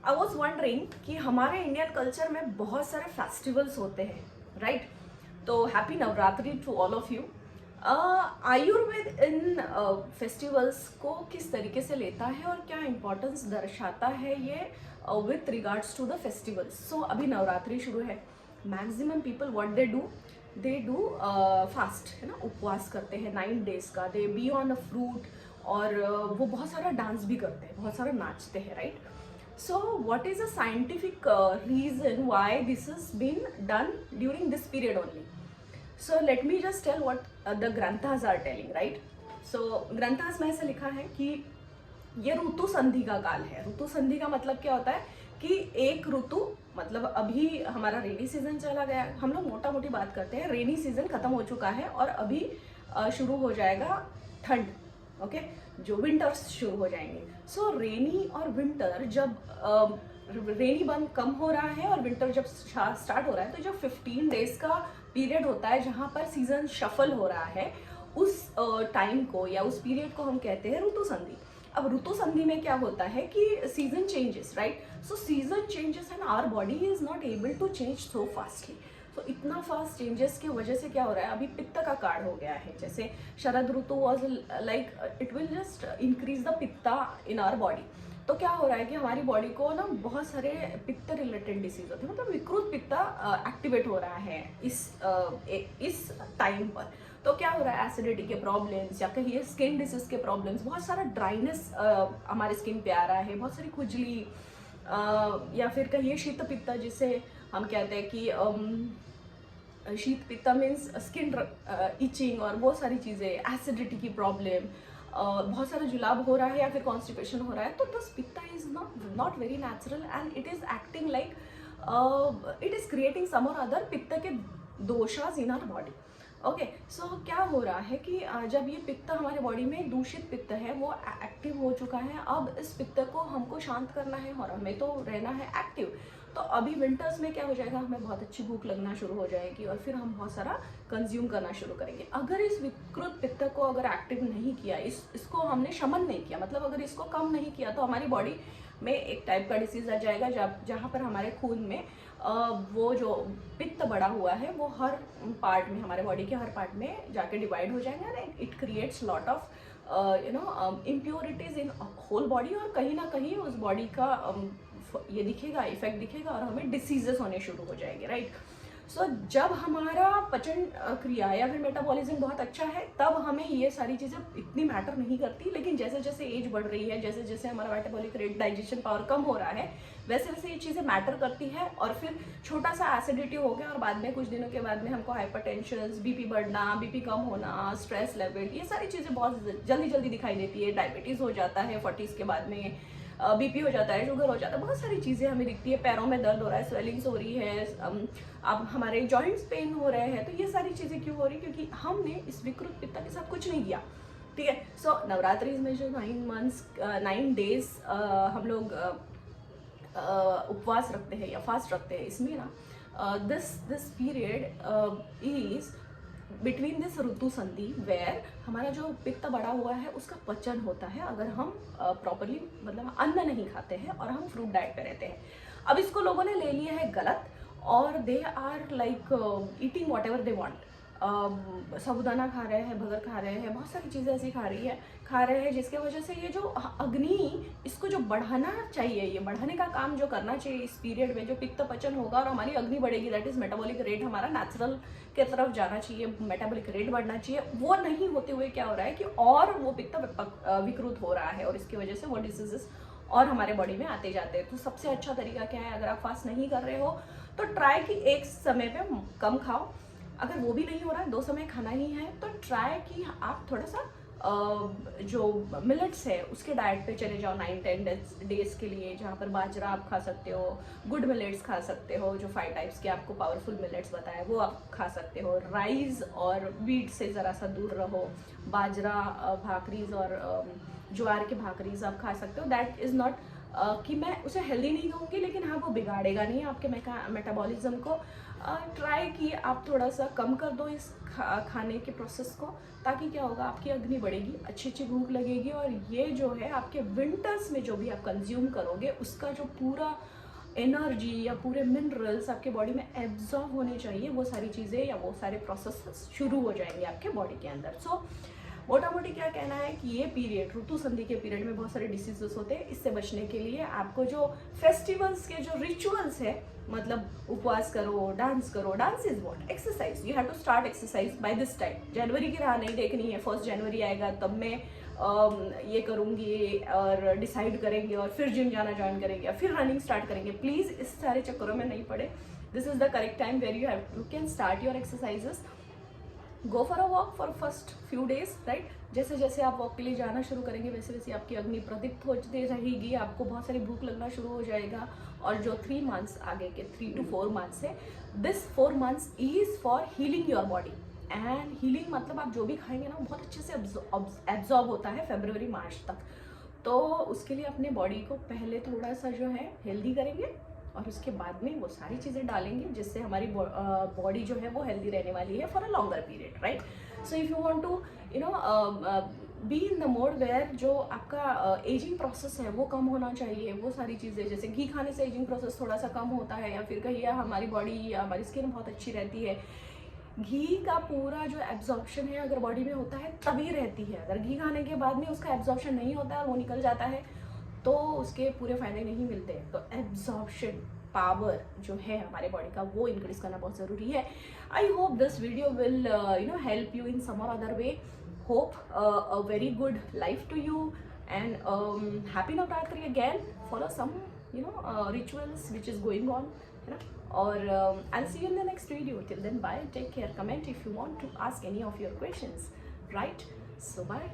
I was wondering कि हमारे Indian culture में बहुत सारे फेस्टिवल्स होते हैं, राइट? तो happy Navratri to all of you. Ayurveda in festivals को किस तरीके से लेता है और क्या इम्पोर्टेंस दर्शाता है ये with regards to the festivals. So अभी नवरात्रि शुरू है। Maximum people what they do fast, है ना, उपवास करते हैं 9 days का। They be on a fruit और वो बहुत सारा डांस भी करते हैं, बहुत सारा नाचते हैं, right? So what is a scientific reason why this has been done during this period only? So let me just tell what the granthas are telling, right? So granthas में ऐसा लिखा है कि ये ऋतु संधि का काल है। ऋतु संधि का मतलब क्या होता है कि एक ऋतु, मतलब अभी हमारा रेनी सीजन चला गया, हम लोग मोटा मोटी बात करते हैं, रेनी सीजन खत्म हो चुका है और अभी शुरू हो जाएगा ठंड, ओके, जो विंटर्स शुरू हो जाएंगे। सो रेनी और विंटर जब रेनी बंद कम हो रहा है और विंटर जब स्टार्ट हो रहा है, तो जो 15 days का पीरियड होता है जहाँ पर सीजन शफल हो रहा है, उस टाइम को या उस पीरियड को हम कहते हैं ऋतु संधि। अब ऋतु संधि में क्या होता है कि season changes, right? So season changes and our body is not able to change so fastly. तो इतना फास्ट चेंजेस की वजह से क्या हो रहा है, अभी पित्त का कार्ड हो गया है। जैसे शरद ऋतु was like it will just increase the pitta in our body. तो क्या हो रहा है कि हमारी बॉडी को ना बहुत सारे पित्त रिलेटेड डिसीज होते हैं, मतलब विकृत पित्ता एक्टिवेट हो रहा है इस टाइम पर। तो क्या हो रहा है, एसिडिटी के प्रॉब्लम्स या कहिए स्किन डिसीज के प्रॉब्लम्स, बहुत सारा ड्राइनेस हमारे स्किन पे आ रहा है, बहुत सारी खुजली या फिर कहिए शीत पित्ता, जिसे हम कहते हैं कि शीत पित्ता मीन्स स्किन इचिंग और बहुत सारी चीज़ें, एसिडिटी की प्रॉब्लम, बहुत सारा जुलाब हो रहा है या फिर कॉन्स्टिपेशन हो रहा है। तो this pitta is not very natural and it is acting like it is creating some और अदर पित्त के दोषास in our body. Okay, so क्या हो रहा है कि जब ये पित्त हमारे बॉडी में दूषित पित्त है, वो एक्टिव हो चुका है। अब इस पित्त को हमको शांत करना है और हमें तो रहना है एक्टिव। तो अभी विंटर्स में क्या हो जाएगा, हमें बहुत अच्छी भूख लगना शुरू हो जाएगी और फिर हम बहुत सारा कंज्यूम करना शुरू करेंगे। अगर इस विकृत पित्त को अगर एक्टिव नहीं किया, इसको हमने शमन नहीं किया, मतलब अगर इसको कम नहीं किया, तो हमारी बॉडी में एक टाइप का डिसीज आ जाएगा जहाँ पर हमारे खून में वो जो पित्त बढ़ा हुआ है वो हर पार्ट में, हमारे बॉडी के हर पार्ट में जाके डिवाइड हो जाएगा and it creates lot of impurities in whole body. और कहीं ना कहीं उस बॉडी का ये दिखेगा, इफेक्ट दिखेगा और हमें डिसीजेस होने शुरू हो जाएंगे, राइट? सो जब हमारा पचन क्रिया या फिर मेटाबॉलिज्म बहुत अच्छा है, तब हमें ये सारी चीज़ें इतनी मैटर नहीं करती। लेकिन जैसे जैसे एज बढ़ रही है, जैसे जैसे हमारा मेटाबॉलिक रेट, डाइजेशन पावर कम हो रहा है, वैसे वैसे ये चीज़ें मैटर करती है। और फिर छोटा सा एसिडिटी हो गया और बाद में कुछ दिनों के बाद में हमको हाइपरटेंशन, बीपी बढ़ना, बीपी कम होना, स्ट्रेस लेवल, ये सारी चीज़ें बहुत जल्दी जल्दी दिखाई देती है। डायबिटीज़ हो जाता है 40s के बाद में, बीपी हो जाता है, शुगर हो जाता है, बहुत सारी चीज़ें हमें दिखती है। पैरों में दर्द हो रहा है, स्वेलिंग्स हो रही है, अब हमारे जॉइंट्स पेन हो रहे हैं। तो ये सारी चीज़ें क्यों हो रही? क्योंकि हमने इस विकृत पित्त के साथ कुछ नहीं किया, ठीक है? सो नवरात्रि में जो 9 days हम लोग उपवास रखते हैं या फास्ट रखते हैं, इसमें ना this period is between this ऋतु संधि वेयर हमारा जो पित्त बढ़ा हुआ है उसका पचन होता है, अगर हम प्रॉपरली मतलब अन्न नहीं खाते हैं और हम फ्रूट डाइट पे रहते हैं। अब इसको लोगों ने ले लिया है गलत और they are like eating whatever they want. साबुदाना खा रहे हैं, भगर खा रहे हैं, बहुत सारी चीज़ें ऐसी खा रहे हैं जिसके वजह से ये जो अग्नि, इसको जो बढ़ाना चाहिए, ये बढ़ाने का काम जो करना चाहिए इस पीरियड में, जो पित्त पचन होगा और हमारी अग्नि बढ़ेगी, दैट इज मेटाबॉलिक रेट हमारा नेचुरल के तरफ जाना चाहिए, मेटाबॉलिक रेट बढ़ना चाहिए, वो नहीं होते हुए क्या हो रहा है कि और वो पित्त विकृत हो रहा है और इसकी वजह से वो डिसीजेस और हमारे बॉडी में आते जाते हैं। तो सबसे अच्छा तरीका क्या है, अगर आप फास्ट नहीं कर रहे हो तो ट्राई कि एक समय पे कम खाओ। अगर वो भी नहीं हो रहा है, 2 समय खाना ही है, तो ट्राई कि आप थोड़ा सा जो मिलेट्स है उसके डाइट पे चले जाओ 9-10 डेज के लिए, जहाँ पर बाजरा आप खा सकते हो, गुड मिलेट्स खा सकते हो, जो 5 टाइप्स के आपको पावरफुल मिलेट्स बताए वो आप खा सकते हो। राइस और व्हीट से ज़रा सा दूर रहो, बाजरा भाकरीज और ज्वार के भाकरीज आप खा सकते हो। दैट इज़ नॉट कि मैं उसे हेल्दी नहीं कहूँगी, लेकिन हाँ वो बिगाड़ेगा नहीं आपके मेटाबॉलिज्म को। ट्राई कि आप थोड़ा सा कम कर दो इस खाने के प्रोसेस को, ताकि क्या होगा, आपकी अग्नि बढ़ेगी, अच्छी अच्छी भूख लगेगी, और ये जो है आपके विंटर्स में जो भी आप कंज्यूम करोगे उसका जो पूरा एनर्जी या पूरे मिनरल्स आपके बॉडी में एब्जॉर्ब होने चाहिए, वो सारी चीज़ें या वो सारे प्रोसेस शुरू हो जाएंगे आपके बॉडी के अंदर। सो मोटा मोटी क्या कहना है कि ये पीरियड, ऋतु संधि के पीरियड में बहुत सारे डिसीजेस होते हैं। इससे बचने के लिए आपको जो फेस्टिवल्स के जो रिचुअल्स है, मतलब उपवास करो, dance is what, exercise, you have to start exercise by this time. जनवरी की राह नहीं देखनी है, 1 जनवरी आएगा तब मैं ये करूँगी और डिसाइड करेंगे और फिर जिम जाना ज्वाइन करेंगे और फिर रनिंग स्टार्ट करेंगे। प्लीज़ इस सारे चक्करों में नहीं पड़े। This is the correct time where you can start your exercises. Go for a walk for first few days, right. जैसे जैसे आप वॉक के लिए जाना शुरू करेंगे वैसे वैसे आपकी अग्नि प्रदीप्त होती रहेगी, आपको बहुत सारी भूख लगना शुरू हो जाएगा। और जो 3 मंथ्स आगे के 3 to 4 मंथ्स है, this 4 months is for healing your body. And healing मतलब आप जो भी खाएंगे ना बहुत अच्छे से एब्जॉर्ब होता है फरवरी मार्च तक। तो उसके लिए अपने बॉडी को पहले थोड़ा सा जो है हेल्दी करेंगे और उसके बाद में वो सारी चीज़ें डालेंगे जिससे हमारी बॉडी जो है वो हेल्दी रहने वाली है for a longer period, right. So if you want to be in the mode where जो आपका एजिंग प्रोसेस है वो कम होना चाहिए, वो सारी चीज़ें, जैसे घी खाने से एजिंग प्रोसेस थोड़ा सा कम होता है, या फिर कहिए हमारी बॉडी या हमारी स्किन बहुत अच्छी रहती है। घी का पूरा जो एब्जॉर्प्शन है अगर बॉडी में होता है तभी रहती है। अगर घी खाने के बाद में उसका एब्जॉर्प्शन नहीं होता है और वो निकल जाता है तो उसके पूरे फायदे नहीं मिलते। तो एब्जॉर्प्शन पावर जो है हमारे बॉडी का वो इंक्रीज करना बहुत ज़रूरी है। I hope this video will help you in some और other way. Hope a very good life to you and happy Navratri again. Follow some rituals which is going on, or I'll see you in the next video. Till then, bye, take care, comment if you want to ask any of your questions, right? So bye.